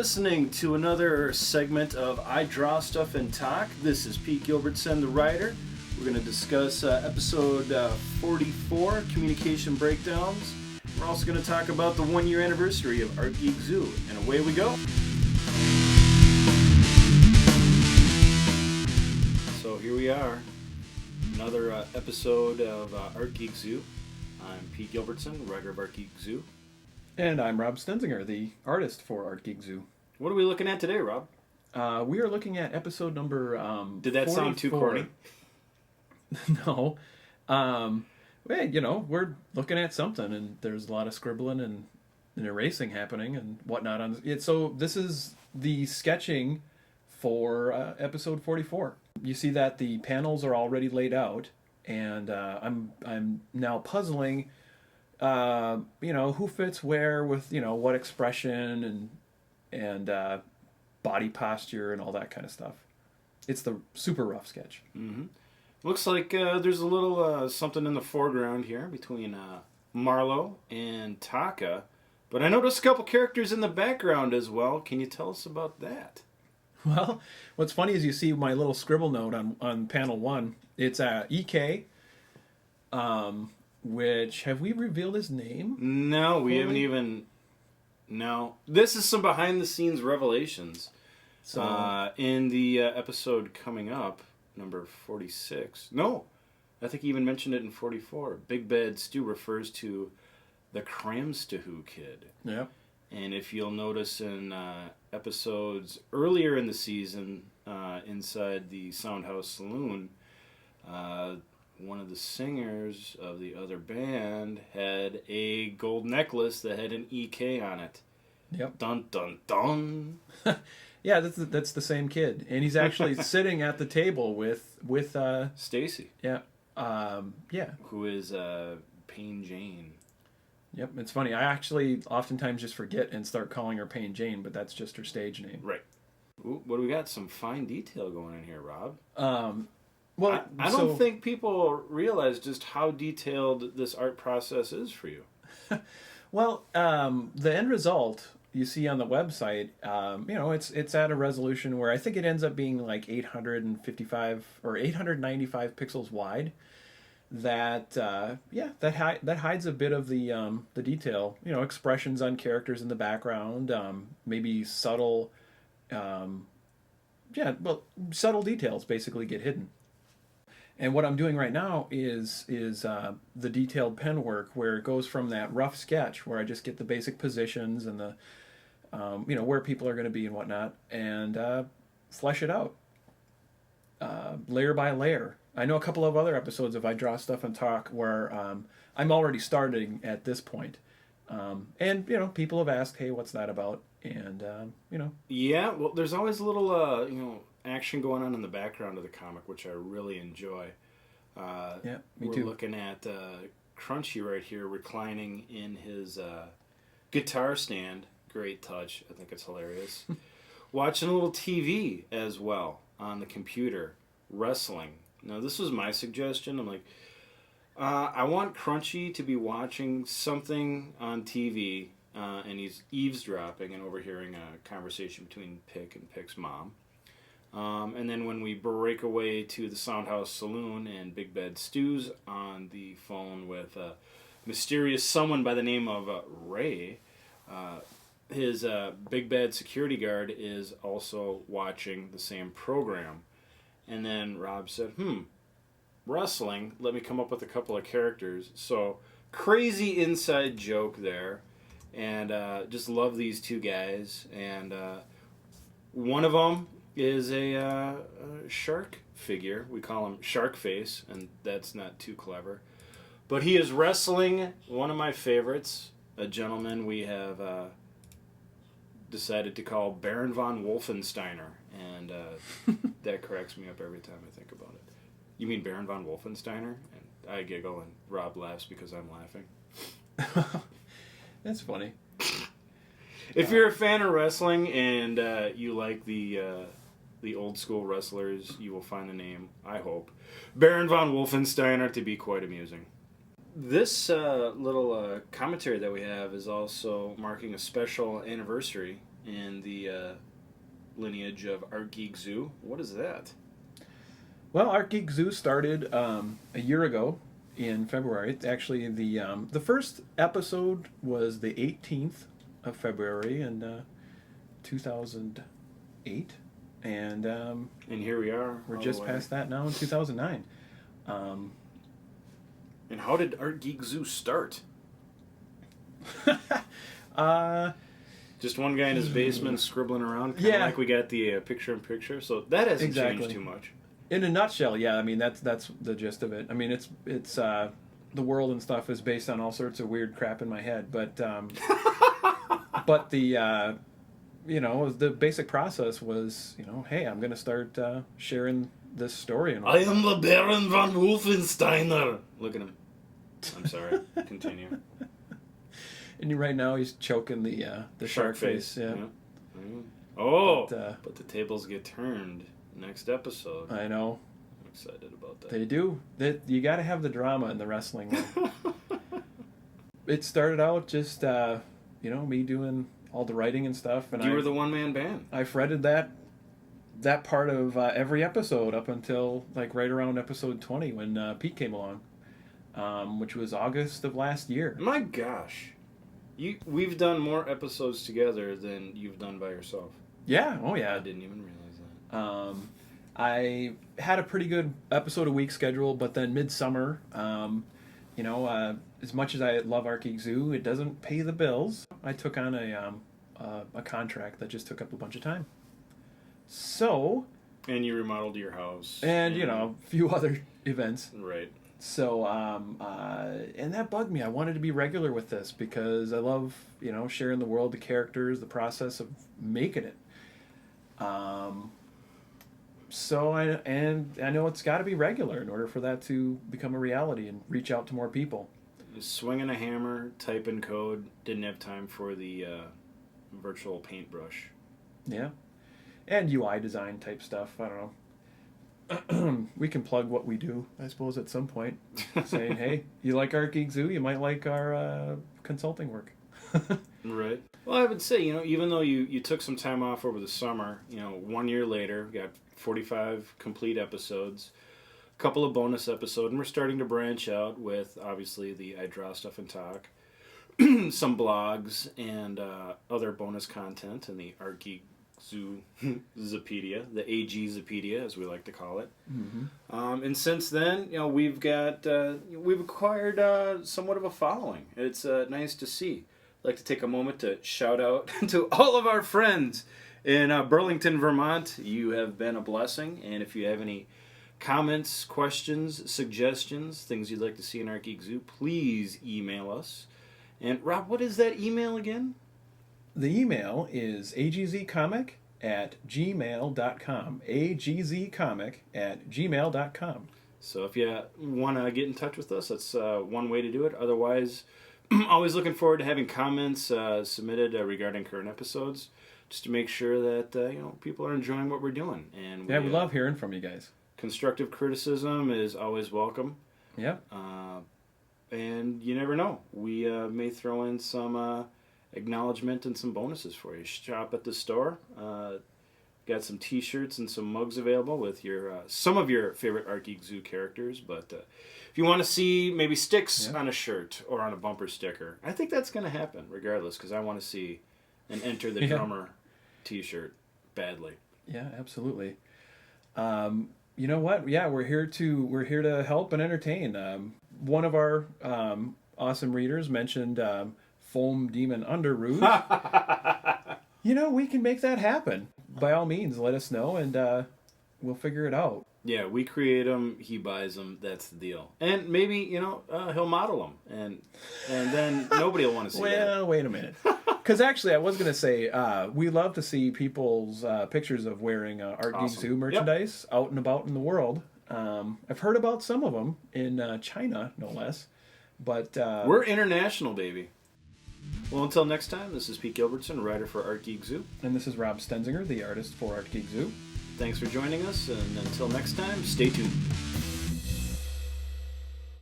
listening to another segment of I Draw Stuff and Talk. This is Pete Gilbertson, the writer. We're going to discuss episode 44, Communication Breakdowns. We're also going to talk about the 1-year anniversary of Art Geek Zoo. And away we go. So here we are. Another episode of Art Geek Zoo. I'm Pete Gilbertson, writer of Art Geek Zoo. And I'm Rob Stenzinger, the artist for Art Geek Zoo. What are we looking at today, Rob? We are looking at episode number Did that 44. sound too corny? No. Well, we're looking at something, and there's a lot of scribbling and erasing happening and whatnot. On it. So this is the sketching for episode 44. You see that the panels are already laid out, and I'm now puzzling, who fits where with, what expression and body posture and all that kind of stuff. It's the super rough sketch. Mm-hmm. Looks like there's a little something in the foreground here between Marlowe and Taka. But I noticed a couple characters in the background as well. Can you tell us about that? Well, what's funny is you see my little scribble note on panel 1. It's EK, which, have we revealed his name? No, we haven't even... No. This is some behind-the-scenes revelations. So in the episode coming up, number 46. No, I think he even mentioned it in 44. Big Bad Stu refers to the Cramstahu kid. Yep. And if you'll notice in episodes earlier in the season, inside the Soundhouse Saloon, one of the singers of the other band had a gold necklace that had an EK on it. Yep. Dun, dun, dun. Yeah, that's the same kid, and he's actually sitting at the table with Stacy. Yeah, who is Pain Jane. Yep, it's funny. I actually oftentimes just forget and start calling her Pain Jane, but that's just her stage name. Right. Ooh, what do we got? Some fine detail going in here, Rob. Well, I don't think people realize just how detailed this art process is for you. Well, the end result you see on the website, it's at a resolution where I think it ends up being like 855 or 895 pixels wide. That hides a bit of the detail. Expressions on characters in the background, maybe subtle, subtle details basically get hidden. And what I'm doing right now is the detailed pen work, where it goes from that rough sketch where I just get the basic positions and the where people are going to be and whatnot, and flesh it out layer by layer. I know a couple of other episodes of I Draw Stuff and Talk where I'm already starting at this point, and people have asked, "Hey, what's that about?" And Yeah, well, there's always a little action going on in the background of the comic, which I really enjoy. Yeah, me we're too. Looking at Crunchy right here, reclining in his guitar stand. Great touch. I think it's hilarious. Watching a little TV as well on the computer. Wrestling. Now, this was my suggestion. I'm like, I want Crunchy to be watching something on TV, and he's eavesdropping and overhearing a conversation between Pick and Pick's mom. And then when we break away to the Soundhouse Saloon, and Big Bad Stu's on the phone with a mysterious someone by the name of Ray, his Big Bad security guard is also watching the same program. And then Rob said, wrestling, let me come up with a couple of characters. So, crazy inside joke there. And just love these two guys. And one of them is a shark figure. We call him Shark Face, and that's not too clever. But he is wrestling one of my favorites, a gentleman we have decided to call Baron von Wolfensteiner. And that cracks me up every time I think about it. You mean Baron von Wolfensteiner? And I giggle, and Rob laughs because I'm laughing. That's funny. If you're a fan of wrestling and you like the old school wrestlers, you will find the name, I hope, Baron von Wolfensteiner to be quite amusing. This little commentary that we have is also marking a special anniversary in the lineage of Art Geek Zoo. What is that? Well, Art Geek Zoo started a year ago in February. It's actually the first episode was the 18th of February in 2008, and here we are. we're just past that now in 2009. And how did Art Geek Zoo start? Just one guy in his basement scribbling around, kind of like we got the picture-in-picture. So that hasn't changed too much. In a nutshell, yeah. I mean, that's the gist of it. I mean, it's the world and stuff is based on all sorts of weird crap in my head, but but the the basic process was, hey, I'm going to start sharing this story. And I am the Baron von Wolfensteiner. Look at him. I'm sorry. Continue. And right now he's choking the shark face. Yeah. Oh, but the tables get turned next episode. I know. I'm excited about that. They do. You got to have the drama in the wrestling. It started out just me doing all the writing and stuff, and you were the one-man band. I fretted that part of every episode up until like right around episode 20 when Pete came along, which was August of last year. My gosh. We've done more episodes together than you've done by yourself. Yeah, oh yeah. I didn't even realize that. I had a pretty good episode a week schedule, but then midsummer, as much as I love Art Geek Zoo, it doesn't pay the bills. I took on a contract that just took up a bunch of time. So. And you remodeled your house. And a few other events. Right. So, and that bugged me. I wanted to be regular with this because I love, sharing the world, the characters, the process of making it. So I know it's got to be regular in order for that to become a reality and reach out to more people. Swinging a hammer, typing code, didn't have time for the virtual paintbrush. Yeah, and UI design type stuff. I don't know. We can plug what we do, I suppose, at some point. Saying, hey, you like Art Geek Zoo? You might like our consulting work. Right. Well, I would say, even though you took some time off over the summer, 1 year later, we got 45 complete episodes, a couple of bonus episodes, and we're starting to branch out with, obviously, the I Draw Stuff and Talk, some blogs, and other bonus content in the Art Geek Zoopedia, the AGZpedia, as we like to call it. Mm-hmm. And since then, we've acquired somewhat of a following. It's nice to see. I'd like to take a moment to shout out to all of our friends in Burlington, Vermont. You have been a blessing, and if you have any comments, questions, suggestions, things you'd like to see in Art Geek Zoo, please email us. And Rob, what is that email again? The email is agzcomic@gmail.com. agzcomic@gmail.com. So if you want to get in touch with us, that's one way to do it. Otherwise, always looking forward to having comments submitted regarding current episodes, just to make sure that people are enjoying what we're doing. And we love hearing from you guys. Constructive criticism is always welcome. Yep. And you never know. We may throw in some acknowledgement and some bonuses for you. Shop at the store. Got some T-shirts and some mugs available with some of your favorite Art Geek Zoo characters. But if you want to see maybe sticks on a shirt or on a bumper sticker, I think that's going to happen regardless, because I want to see an Enter the Drummer T-shirt badly. Yeah, absolutely. You know what? Yeah, we're here to help and entertain. One of our awesome readers mentioned Foam Demon Under Rouge. We can make that happen. By all means, let us know, and we'll figure it out. Yeah, we create them, he buys them, that's the deal. And maybe, he'll model them, and then nobody will want to see that. Well, wait a minute. Because actually, I was going to say, we love to see people's pictures of wearing Art Geek Zoo merchandise out and about in the world. I've heard about some of them in China, no less. But we're international, baby. Well, until next time, this is Pete Gilbertson, writer for Art Geek Zoo. And this is Rob Stenzinger, the artist for Art Geek Zoo. Thanks for joining us, and until next time, stay tuned.